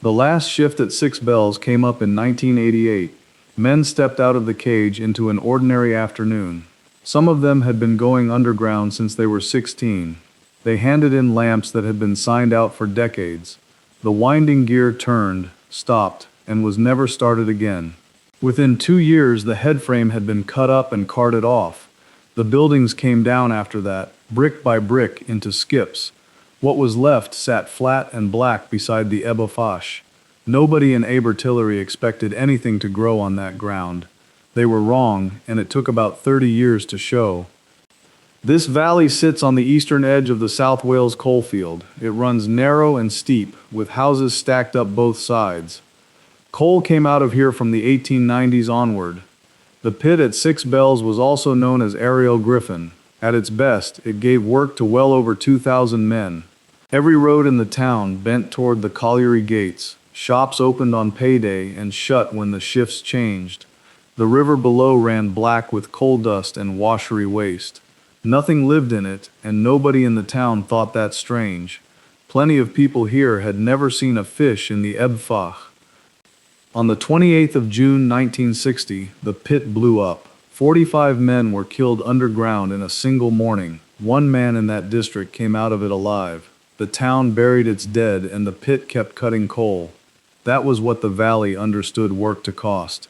The last shift at 6 Bells came up in 1988. Men stepped out of the cage into an ordinary afternoon. Some of them had been going underground since they were 16. They handed in lamps that had been signed out for decades. The winding gear turned, stopped, and was never started again. Within 2 years, the headframe had been cut up and carted off. The buildings came down after that, brick by brick, into skips. What was left sat flat and black beside the Ebofash. Nobody in Abertillery expected anything to grow on that ground. They were wrong, and it took about 30 years to show. This valley sits on the eastern edge of the South Wales coalfield. It runs narrow and steep, with houses stacked up both sides. Coal came out of here from the 1890s onward. The pit at 6 Bells was also known as Arael Griffin. At its best, it gave work to well over 2,000 men. Every road in the town bent toward the colliery gates. Shops opened on payday and shut when the shifts changed. The river below ran black with coal dust and washery waste. Nothing lived in it, and nobody in the town thought that strange. Plenty of people here had never seen a fish in the Ebfach. On the 28th of June 1960, the pit blew up. 45 men were killed underground in a single morning. One man in that district came out of it alive. The town buried its dead, and the pit kept cutting coal. That was what the valley understood work to cost.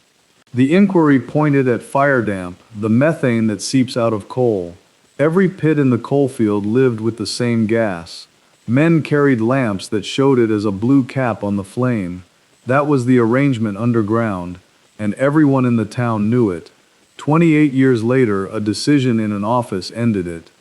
The inquiry pointed at fire damp, the methane that seeps out of coal. Every pit in the coalfield lived with the same gas. Men carried lamps that showed it as a blue cap on the flame. That was the arrangement underground, and everyone in the town knew it. 28 years later, a decision in an office ended it.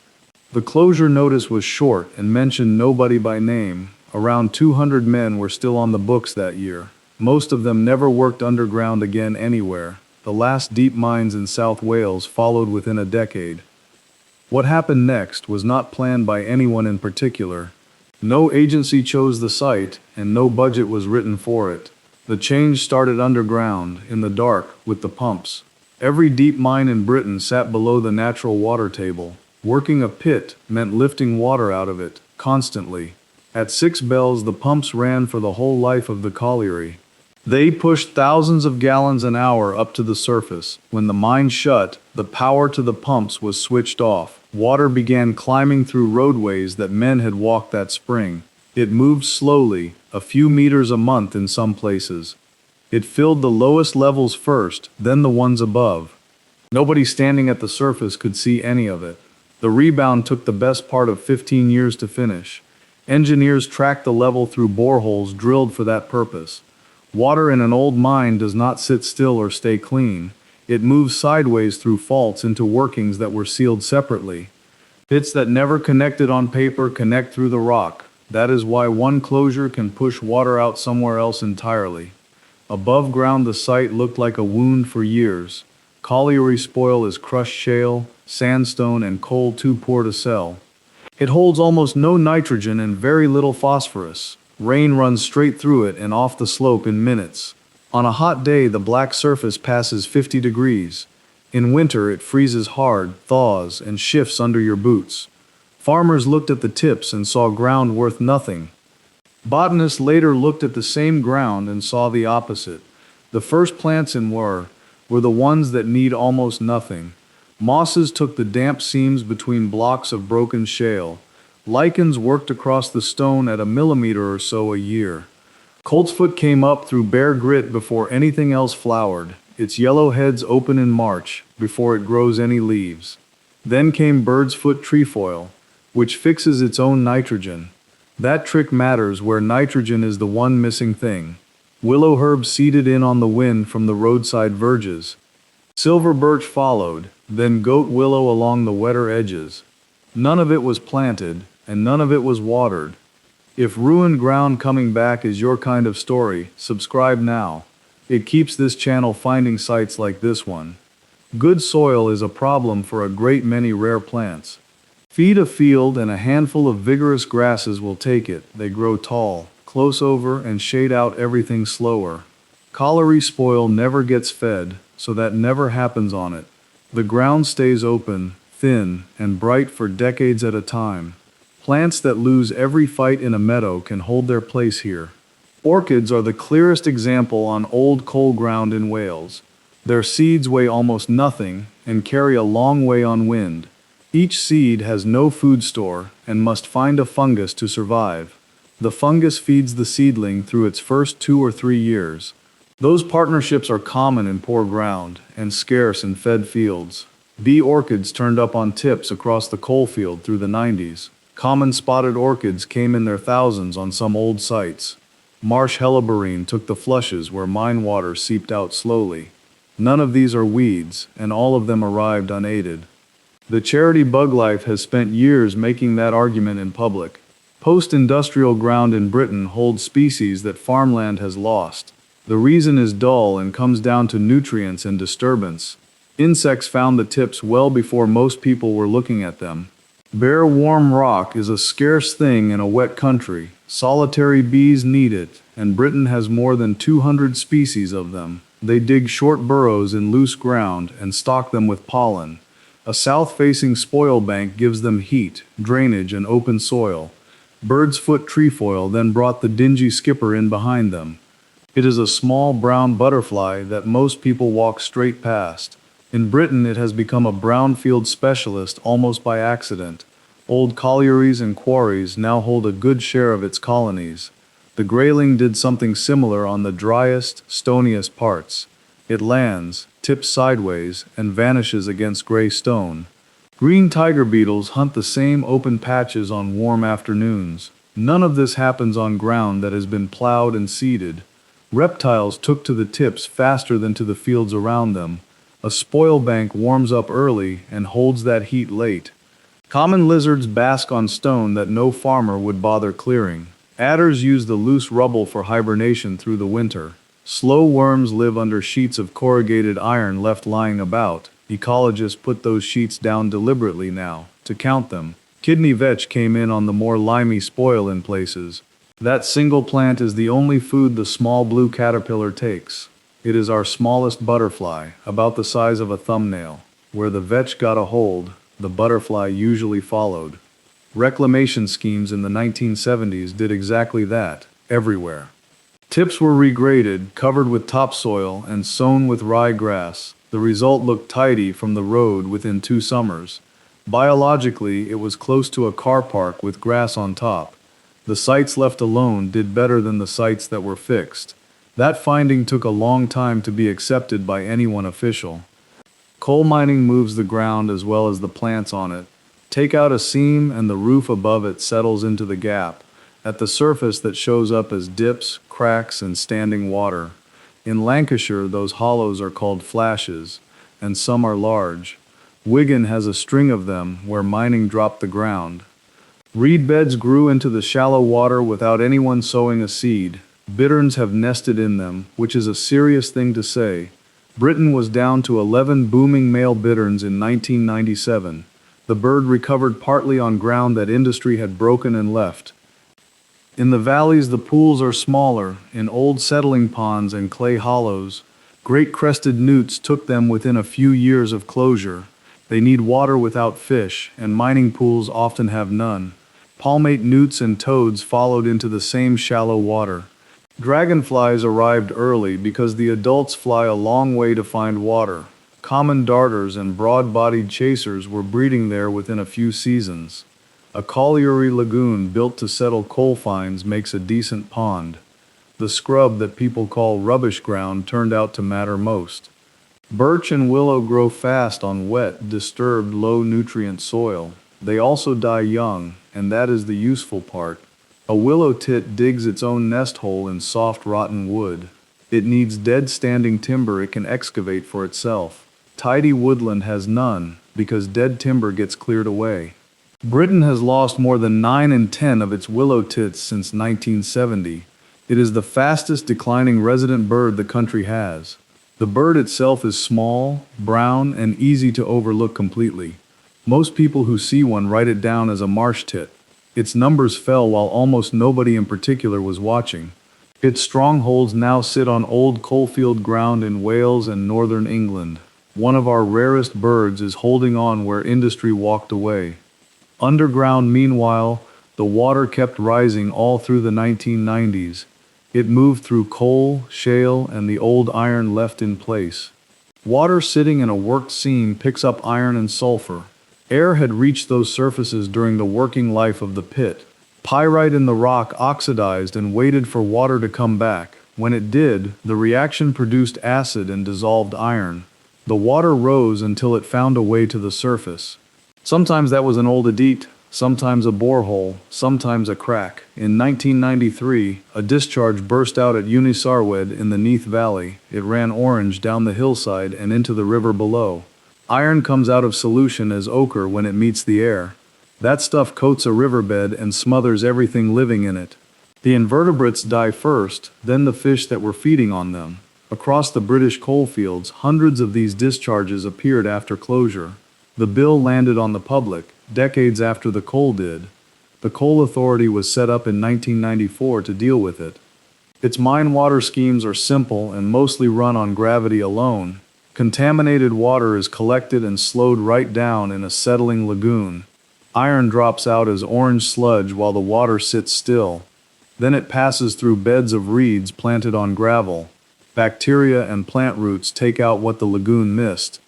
The closure notice was short and mentioned nobody by name. Around 200 men were still on the books that year. Most of them never worked underground again anywhere. The last deep mines in South Wales followed within a decade. What happened next was not planned by anyone in particular. No agency chose the site, and no budget was written for it. The change started underground, in the dark, with the pumps. Every deep mine in Britain sat below the natural water table. Working a pit meant lifting water out of it, constantly. At 6 Bells, the pumps ran for the whole life of the colliery. They pushed thousands of gallons an hour up to the surface. When the mine shut, the power to the pumps was switched off. Water began climbing through roadways that men had walked that spring. It moved slowly, a few meters a month in some places. It filled the lowest levels first, then the ones above. Nobody standing at the surface could see any of it. The rebound took the best part of 15 years to finish. Engineers tracked the level through boreholes drilled for that purpose. Water in an old mine does not sit still or stay clean. It moves sideways through faults into workings that were sealed separately. Pits that never connected on paper connect through the rock. That is why one closure can push water out somewhere else entirely. Above ground, the site looked like a wound for years. Colliery spoil is crushed shale, sandstone, and coal too poor to sell. It holds almost no nitrogen and very little phosphorus. Rain runs straight through it and off the slope in minutes. On a hot day, the black surface passes 50 degrees. In winter, it freezes hard, thaws, and shifts under your boots. Farmers looked at the tips and saw ground worth nothing. Botanists later looked at the same ground and saw the opposite. The first plants in were the ones that need almost nothing. Mosses took the damp seams between blocks of broken shale. Lichens worked across the stone at a millimeter or so a year. Coltsfoot came up through bare grit before anything else flowered. Its yellow heads open in March, before it grows any leaves. Then came bird's foot trefoil, which fixes its own nitrogen. That trick matters where nitrogen is the one missing thing. Willowherb seeded in on the wind from the roadside verges. Silver birch followed, then goat willow along the wetter edges. None of it was planted, and none of it was watered. If ruined ground coming back is your kind of story, subscribe now. It keeps this channel finding sites like this one. Good soil is a problem for a great many rare plants. Feed a field and a handful of vigorous grasses will take it. They grow tall, close over, and shade out everything slower. Colliery spoil never gets fed, so that never happens on it. The ground stays open, thin, and bright for decades at a time. Plants that lose every fight in a meadow can hold their place here. Orchids are the clearest example on old coal ground in Wales. Their seeds weigh almost nothing and carry a long way on wind. Each seed has no food store and must find a fungus to survive. The fungus feeds the seedling through its first 2 or 3 years. Those partnerships are common in poor ground and scarce in fed fields. Bee orchids turned up on tips across the coalfield through the 90s. Common spotted orchids came in their thousands on some old sites. Marsh helleborine took the flushes where mine water seeped out slowly. None of these are weeds, and all of them arrived unaided. The charity Bug Life has spent years making that argument in public. Post-industrial ground in Britain holds species that farmland has lost. The reason is dull and comes down to nutrients and disturbance. Insects found the tips well before most people were looking at them. Bare warm rock is a scarce thing in a wet country. Solitary bees need it, and Britain has more than 200 species of them. They dig short burrows in loose ground and stock them with pollen. A south-facing spoil bank gives them heat, drainage, and open soil. Bird's foot trefoil then brought the dingy skipper in behind them. It is a small brown butterfly that most people walk straight past. In Britain, it has become a brownfield specialist almost by accident. Old collieries and quarries now hold a good share of its colonies. The grayling did something similar on the driest, stoniest parts. It lands, tips sideways, and vanishes against gray stone. Green tiger beetles hunt the same open patches on warm afternoons. None of this happens on ground that has been plowed and seeded. Reptiles took to the tips faster than to the fields around them. A spoil bank warms up early and holds that heat late. Common lizards bask on stone that no farmer would bother clearing. Adders use the loose rubble for hibernation through the winter. Slow worms live under sheets of corrugated iron left lying about. Ecologists put those sheets down deliberately now, to count them. Kidney vetch came in on the more limey spoil in places. That single plant is the only food the small blue caterpillar takes. It is our smallest butterfly, about the size of a thumbnail. Where the vetch got a hold, the butterfly usually followed. Reclamation schemes in the 1970s did exactly that, everywhere. Tips were regraded, covered with topsoil, and sown with ryegrass. The result looked tidy from the road within 2 summers. Biologically, it was close to a car park with grass on top. The sites left alone did better than the sites that were fixed. That finding took a long time to be accepted by anyone official. Coal mining moves the ground as well as the plants on it. Take out a seam and the roof above it settles into the gap. At the surface that shows up as dips, cracks, and standing water. In Lancashire, those hollows are called flashes, and some are large. Wigan has a string of them where mining dropped the ground. Reed beds grew into the shallow water without anyone sowing a seed. Bitterns have nested in them, which is a serious thing to say. Britain was down to 11 booming male bitterns in 1997. The bird recovered partly on ground that industry had broken and left. In the valleys, the pools are smaller, in old settling ponds and clay hollows. Great crested newts took them within a few years of closure. They need water without fish, and mining pools often have none. Palmate newts and toads followed into the same shallow water. Dragonflies arrived early because the adults fly a long way to find water. Common darters and broad-bodied chasers were breeding there within a few seasons. A colliery lagoon built to settle coal finds makes a decent pond. The scrub that people call rubbish ground turned out to matter most. Birch and willow grow fast on wet, disturbed, low-nutrient soil. They also die young, and that is the useful part. A willow tit digs its own nest hole in soft, rotten wood. It needs dead standing timber it can excavate for itself. Tidy woodland has none, because dead timber gets cleared away. Britain has lost more than 9 in 10 of its willow tits since 1970. It is the fastest declining resident bird the country has. The bird itself is small, brown, and easy to overlook completely. Most people who see one write it down as a marsh tit. Its numbers fell while almost nobody in particular was watching. Its strongholds now sit on old coalfield ground in Wales and northern England. One of our rarest birds is holding on where industry walked away. Underground, meanwhile, the water kept rising all through the 1990s. It moved through coal, shale, and the old iron left in place. Water sitting in a worked seam picks up iron and sulfur. Air had reached those surfaces during the working life of the pit. Pyrite in the rock oxidized and waited for water to come back. When it did, the reaction produced acid and dissolved iron. The water rose until it found a way to the surface. Sometimes that was an old adit, sometimes a borehole, sometimes a crack. In 1993, a discharge burst out at Unisarwed in the Neath Valley. It ran orange down the hillside and into the river below. Iron comes out of solution as ochre when it meets the air. That stuff coats a riverbed and smothers everything living in it. The invertebrates die first, then the fish that were feeding on them. Across the British coalfields, hundreds of these discharges appeared after closure. The bill landed on the public, decades after the coal did. The Coal Authority was set up in 1994 to deal with it. Its mine water schemes are simple and mostly run on gravity alone. Contaminated water is collected and slowed right down in a settling lagoon. Iron drops out as orange sludge while the water sits still. Then it passes through beds of reeds planted on gravel. Bacteria and plant roots take out what the lagoon missed.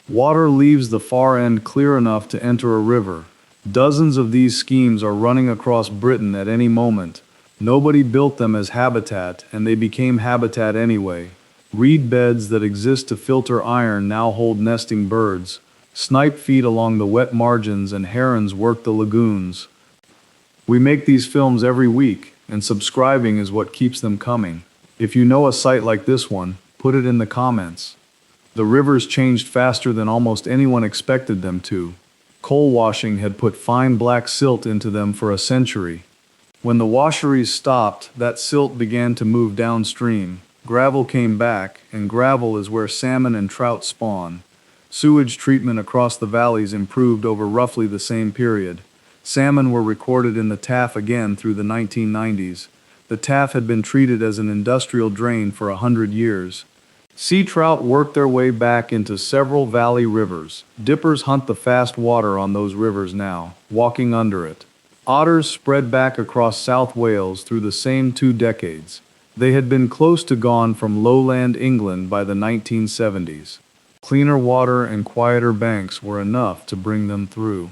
Water leaves the far end clear enough to enter a river. Dozens of these schemes are running across Britain at any moment. Nobody built them as habitat, and they became habitat anyway. Reed beds that exist to filter iron now hold nesting birds. Snipe feed along the wet margins and herons work the lagoons. We make these films every week, and subscribing is what keeps them coming. If you know a site like this one, put it in the comments. The rivers changed faster than almost anyone expected them to. Coal washing had put fine black silt into them for a century. When the washeries stopped, that silt began to move downstream. Gravel came back, and gravel is where salmon and trout spawn. Sewage treatment across the valleys improved over roughly the same period. Salmon were recorded in the Taff again through the 1990s. The Taff had been treated as an industrial drain for 100 years. Sea trout work their way back into several valley rivers. Dippers hunt the fast water on those rivers now, walking under it. Otters spread back across South Wales through the same 2 decades. They had been close to gone from lowland England by the 1970s. Cleaner water and quieter banks were enough to bring them through.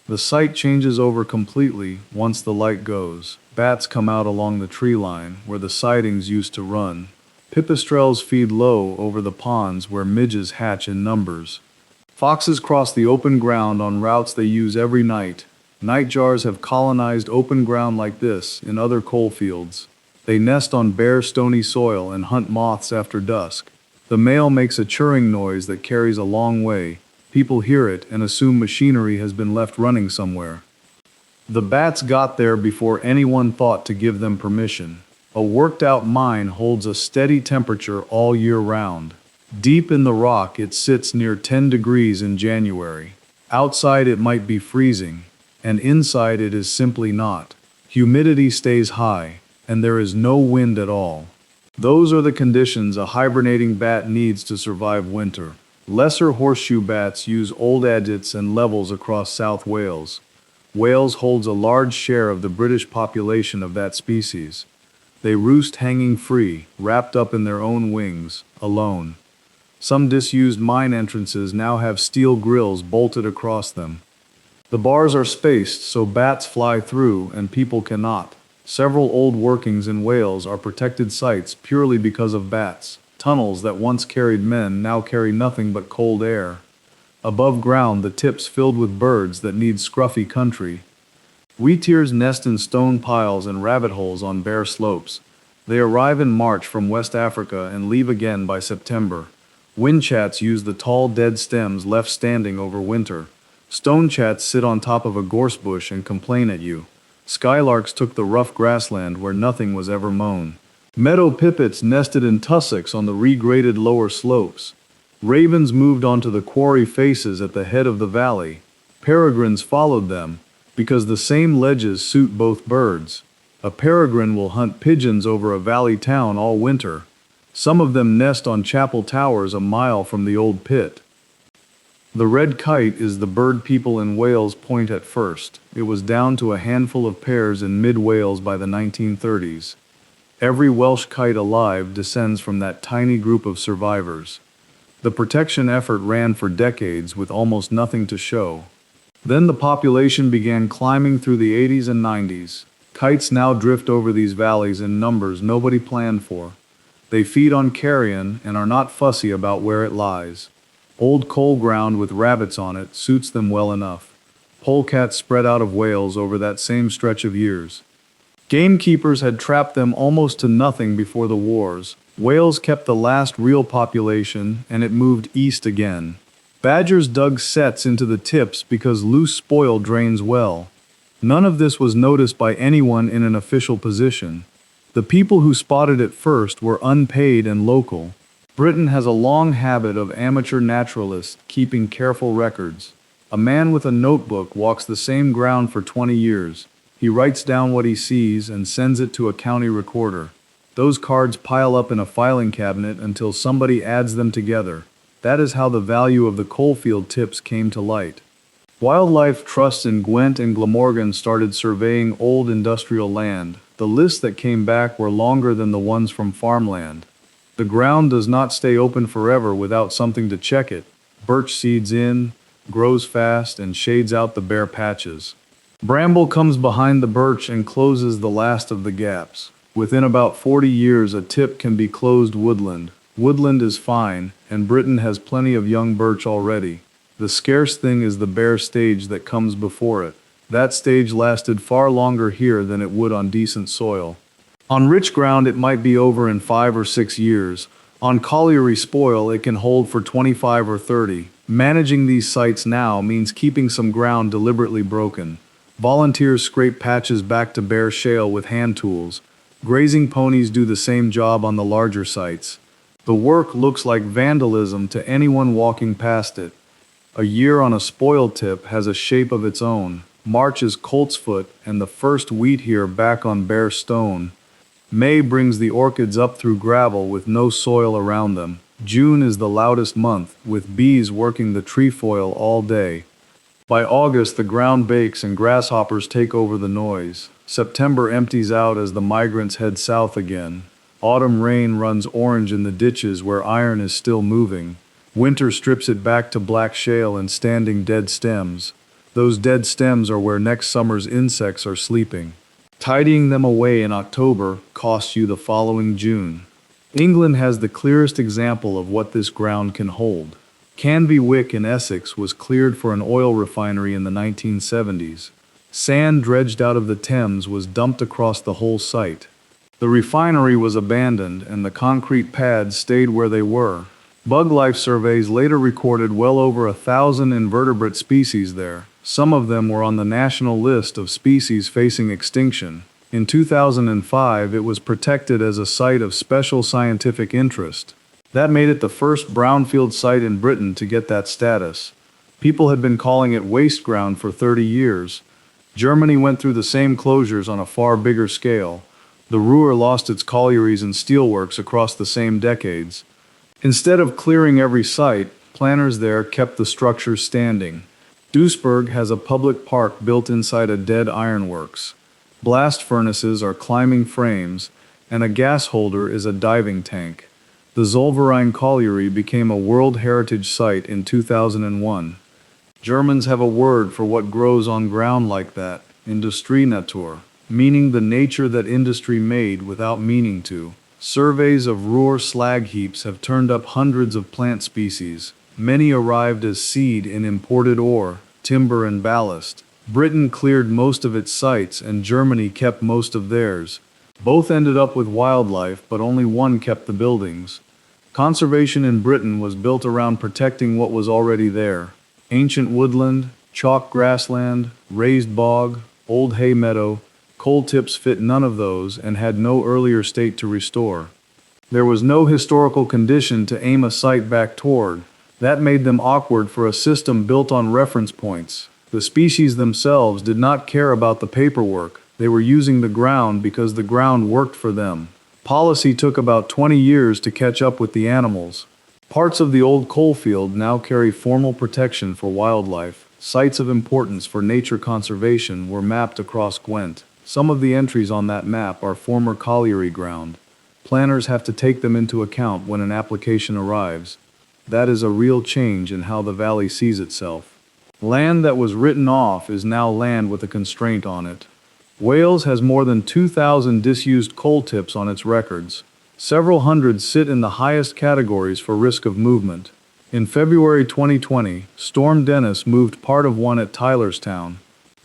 The sight changes over completely once the light goes. Bats come out along the tree line where the sidings used to run. Pipistrelles feed low over the ponds where midges hatch in numbers. Foxes cross the open ground on routes they use every night. Nightjars have colonized open ground like this in other coalfields. They nest on bare stony soil and hunt moths after dusk. The male makes a churring noise that carries a long way. People hear it and assume machinery has been left running somewhere. The bats got there before anyone thought to give them permission. A worked-out mine holds a steady temperature all year round. Deep in the rock, it sits near 10 degrees in January. Outside, it might be freezing, and inside it is simply not. Humidity stays high, and there is no wind at all. Those are the conditions a hibernating bat needs to survive winter. Lesser horseshoe bats use old adits and levels across South Wales. Wales holds a large share of the British population of that species. They roost hanging free, wrapped up in their own wings, alone. Some disused mine entrances now have steel grills bolted across them. The bars are spaced so bats fly through and people cannot. Several old workings in Wales are protected sites purely because of bats. Tunnels that once carried men now carry nothing but cold air. Above ground, the tips filled with birds that need scruffy country. Wheatears nest in stone piles and rabbit holes on bare slopes. They arrive in March from West Africa and leave again by September. Whinchats use the tall dead stems left standing over winter. Stonechats sit on top of a gorse bush and complain at you. Skylarks took the rough grassland where nothing was ever mown. Meadow pipits nested in tussocks on the regraded lower slopes. Ravens moved onto the quarry faces at the head of the valley. Peregrines followed them, because the same ledges suit both birds. A peregrine will hunt pigeons over a valley town all winter. Some of them nest on chapel towers a mile from the old pit. The red kite is the bird people in Wales point at first. It was down to a handful of pairs in mid-Wales by the 1930s. Every Welsh kite alive descends from that tiny group of survivors. The protection effort ran for decades with almost nothing to show. Then the population began climbing through the 80s and 90s. Kites now drift over these valleys in numbers nobody planned for. They feed on carrion and are not fussy about where it lies. Old coal ground with rabbits on it suits them well enough. Polecats spread out of Wales over that same stretch of years. Gamekeepers had trapped them almost to nothing before the wars. Wales kept the last real population, and it moved east again. Badgers dug sets into the tips because loose spoil drains well. None of this was noticed by anyone in an official position. The people who spotted it first were unpaid and local. Britain has a long habit of amateur naturalists keeping careful records. A man with a notebook walks the same ground for 20 years. He writes down what he sees and sends it to a county recorder. Those cards pile up in a filing cabinet until somebody adds them together. That is how the value of the coalfield tips came to light. Wildlife trusts in Gwent and Glamorgan started surveying old industrial land. The lists that came back were longer than the ones from farmland. The ground does not stay open forever without something to check it. Birch seeds in, grows fast, and shades out the bare patches. Bramble comes behind the birch and closes the last of the gaps. Within about 40 years, a tip can be closed woodland. Woodland is fine, and Britain has plenty of young birch already. The scarce thing is the bare stage that comes before it. That stage lasted far longer here than it would on decent soil. On rich ground it might be over in 5 or 6 years. On colliery spoil it can hold for 25 or 30. Managing these sites now means keeping some ground deliberately broken. Volunteers scrape patches back to bare shale with hand tools. Grazing ponies do the same job on the larger sites. The work looks like vandalism to anyone walking past it. A year on a spoil tip has a shape of its own. March is Coltsfoot and the first wheatear back on bare stone. May brings the orchids up through gravel with no soil around them. June is the loudest month, with bees working the trefoil all day. By August, the ground bakes and grasshoppers take over the noise. September empties out as the migrants head south again. Autumn rain runs orange in the ditches where iron is still moving. Winter strips it back to black shale and standing dead stems. Those dead stems are where next summer's insects are sleeping. Tidying them away in October costs you the following June. England has the clearest example of what this ground can hold. Canby Wick in Essex was cleared for an oil refinery in the 1970s. Sand dredged out of the Thames was dumped across the whole site. The refinery was abandoned and the concrete pads stayed where they were. Bug life surveys later recorded well over 1,000 invertebrate species there. Some of them were on the national list of species facing extinction. In 2005, it was protected as a site of special scientific interest. That made it the first brownfield site in Britain to get that status. People had been calling it waste ground for 30 years. Germany went through the same closures on a far bigger scale. The Ruhr lost its collieries and steelworks across the same decades. Instead of clearing every site, planners there kept the structures standing. Duisburg has a public park built inside a dead ironworks. Blast furnaces are climbing frames, and a gas holder is a diving tank. The Zollverein Colliery became a World Heritage Site in 2001. Germans have a word for what grows on ground like that, Industrienatur, meaning the nature that industry made without meaning to. Surveys of Ruhr slag heaps have turned up hundreds of plant species. Many arrived as seed in imported ore, timber and ballast. Britain cleared most of its sites and Germany kept most of theirs. Both ended up with wildlife, but only one kept the buildings. Conservation in Britain was built around protecting what was already there. Ancient woodland, chalk grassland, raised bog, old hay meadow. Coal tips fit none of those and had no earlier state to restore. There was no historical condition to aim a site back toward. That made them awkward for a system built on reference points. The species themselves did not care about the paperwork. They were using the ground because the ground worked for them. Policy took about 20 years to catch up with the animals. Parts of the old coalfield now carry formal protection for wildlife. Sites of importance for nature conservation were mapped across Gwent. Some of the entries on that map are former colliery ground. Planners have to take them into account when an application arrives. That is a real change in how the valley sees itself. Land that was written off is now land with a constraint on it. Wales has more than 2,000 disused coal tips on its records. Several hundred sit in the highest categories for risk of movement. In February 2020, Storm Dennis moved part of one at Tylerstown.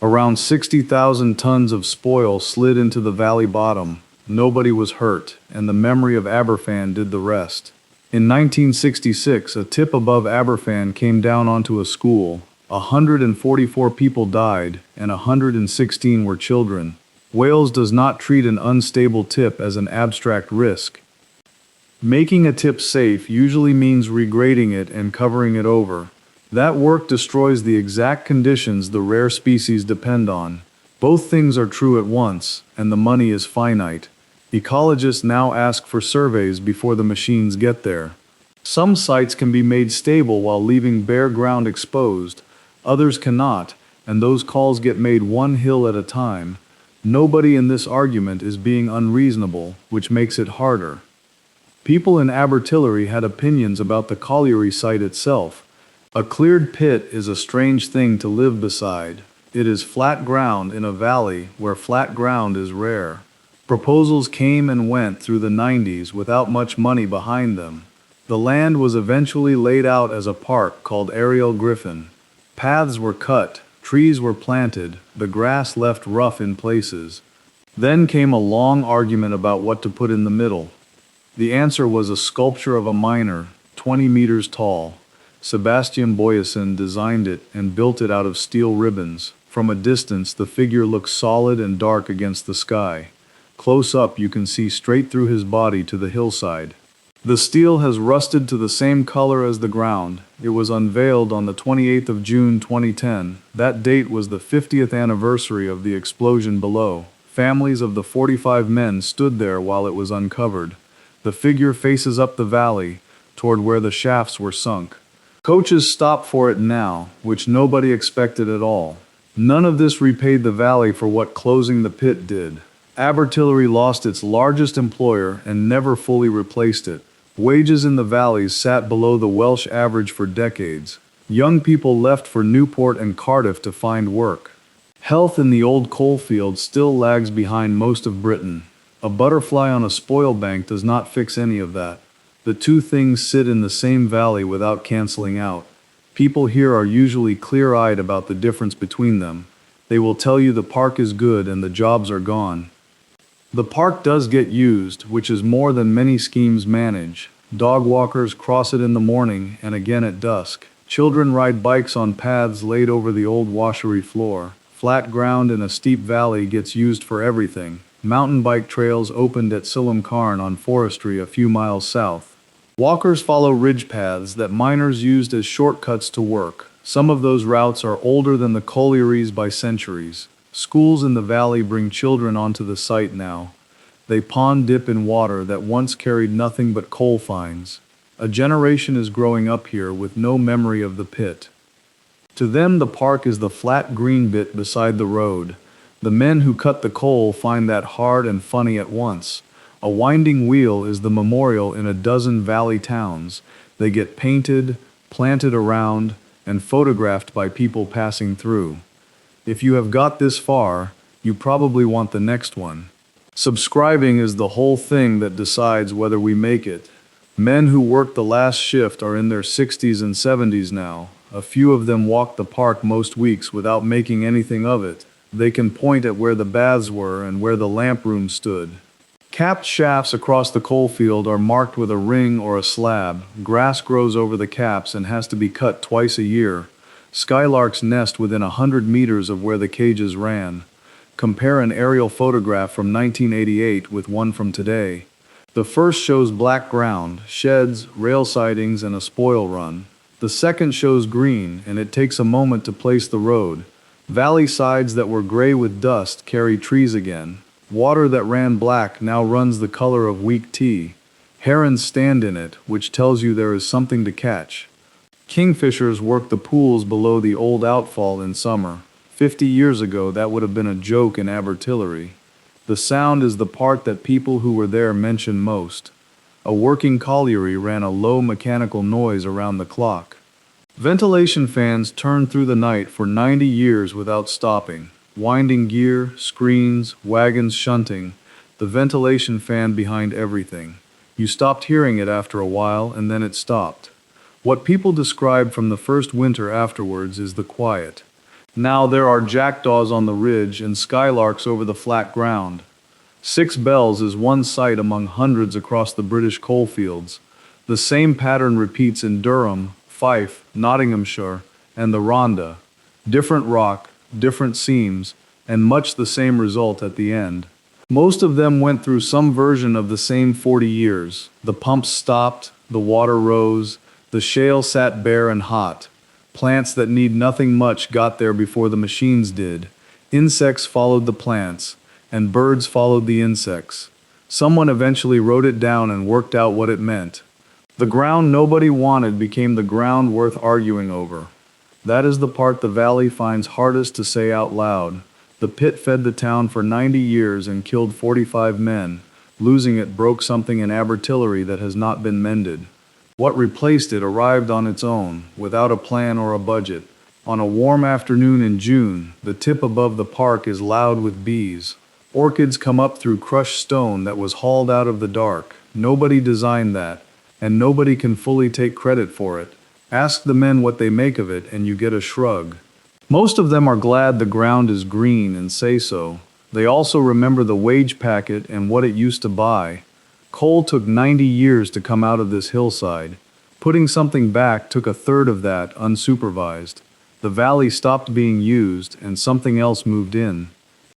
Around 60,000 tons of spoil slid into the valley bottom. Nobody was hurt, and the memory of Aberfan did the rest. In 1966, a tip above Aberfan came down onto a school. 144 people died, and 116 were children. Wales does not treat an unstable tip as an abstract risk. Making a tip safe usually means regrading it and covering it over. That work destroys the exact conditions the rare species depend on. Both things are true at once, and the money is finite. Ecologists now ask for surveys before the machines get there. Some sites can be made stable while leaving bare ground exposed. Others cannot, and those calls get made one hill at a time. Nobody in this argument is being unreasonable, which makes it harder. People in Abertillery had opinions about the colliery site itself. A cleared pit is a strange thing to live beside. It is flat ground in a valley where flat ground is rare. Proposals came and went through the 90s without much money behind them. The land was eventually laid out as a park called Arael Griffin. Paths were cut, trees were planted, the grass left rough in places. Then came a long argument about what to put in the middle. The answer was a sculpture of a miner, 20 meters tall. Sebastian Boyesen designed it and built it out of steel ribbons. From a distance, the figure looks solid and dark against the sky. Close up, you can see straight through his body to the hillside. The steel has rusted to the same color as the ground. It was unveiled on the 28th of June 2010. That date was the 50th anniversary of the explosion below. Families of the 45 men stood there while it was uncovered. The figure faces up the valley, toward where the shafts were sunk. Coaches stop for it now, which nobody expected at all. None of this repaid the valley for what closing the pit did. Abertillery lost its largest employer and never fully replaced it. Wages in the valleys sat below the Welsh average for decades. Young people left for Newport and Cardiff to find work. Health in the old coalfield still lags behind most of Britain. A butterfly on a spoil bank does not fix any of that. The two things sit in the same valley without canceling out. People here are usually clear-eyed about the difference between them. They will tell you the park is good and the jobs are gone. The park does get used, which is more than many schemes manage. Dog walkers cross it in the morning and again at dusk. Children ride bikes on paths laid over the old washery floor. Flat ground in a steep valley gets used for everything. Mountain bike trails opened at Silham Carn on Forestry a few miles south. Walkers follow ridge paths that miners used as shortcuts to work. Some of those routes are older than the collieries by centuries. Schools in the valley bring children onto the site now. They pond dip in water that once carried nothing but coal finds. A generation is growing up here with no memory of the pit. To them, the park is the flat green bit beside the road. The men who cut the coal find that hard and funny at once. A winding wheel is the memorial in a dozen valley towns. They get painted, planted around, and photographed by people passing through. If you have got this far, you probably want the next one. Subscribing is the whole thing that decides whether we make it. Men who worked the last shift are in their 60s and 70s now. A few of them walk the park most weeks without making anything of it. They can point at where the baths were and where the lamp room stood. Capped shafts across the coalfield are marked with a ring or a slab. Grass grows over the caps and has to be cut twice a year. Skylarks nest within 100 meters of where the cages ran. Compare an aerial photograph from 1988 with one from today. The first shows black ground, sheds, rail sidings, and a spoil run. The second shows green, and it takes a moment to place the road. Valley sides that were gray with dust carry trees again. Water that ran black now runs the color of weak tea. Herons stand in it, which tells you there is something to catch. Kingfishers work the pools below the old outfall in summer. 50 years ago, that would have been a joke in artillery. The sound is the part that people who were there mention most. A working colliery ran a low mechanical noise around the clock. Ventilation fans turned through the night for 90 years without stopping. Winding gear, screens, wagons shunting, the ventilation fan behind everything. You stopped hearing it after a while, and then it stopped. What people describe from the first winter afterwards is the quiet. Now there are jackdaws on the ridge and skylarks over the flat ground. 6 Bells is one sight among hundreds across the British coalfields. The same pattern repeats in Durham, Fife, Nottinghamshire, and the Rhondda. Different rock, different seams, and much the same result at the end. Most of them went through some version of the same 40 years. The pumps stopped, the water rose, the shale sat bare and hot. Plants that need nothing much got there before the machines did. Insects followed the plants, and birds followed the insects. Someone eventually wrote it down and worked out what it meant. The ground nobody wanted became the ground worth arguing over. That is the part the valley finds hardest to say out loud. The pit fed the town for 90 years and killed 45 men. Losing it broke something in artillery that has not been mended. What replaced it arrived on its own, without a plan or a budget. On a warm afternoon in June, the tip above the park is loud with bees. Orchids come up through crushed stone that was hauled out of the dark. Nobody designed that, and nobody can fully take credit for it. Ask the men what they make of it, and you get a shrug. Most of them are glad the ground is green and say so. They also remember the wage packet and what it used to buy. Coal took 90 years to come out of this hillside. Putting something back took a third of that, unsupervised. The valley stopped being used, and something else moved in.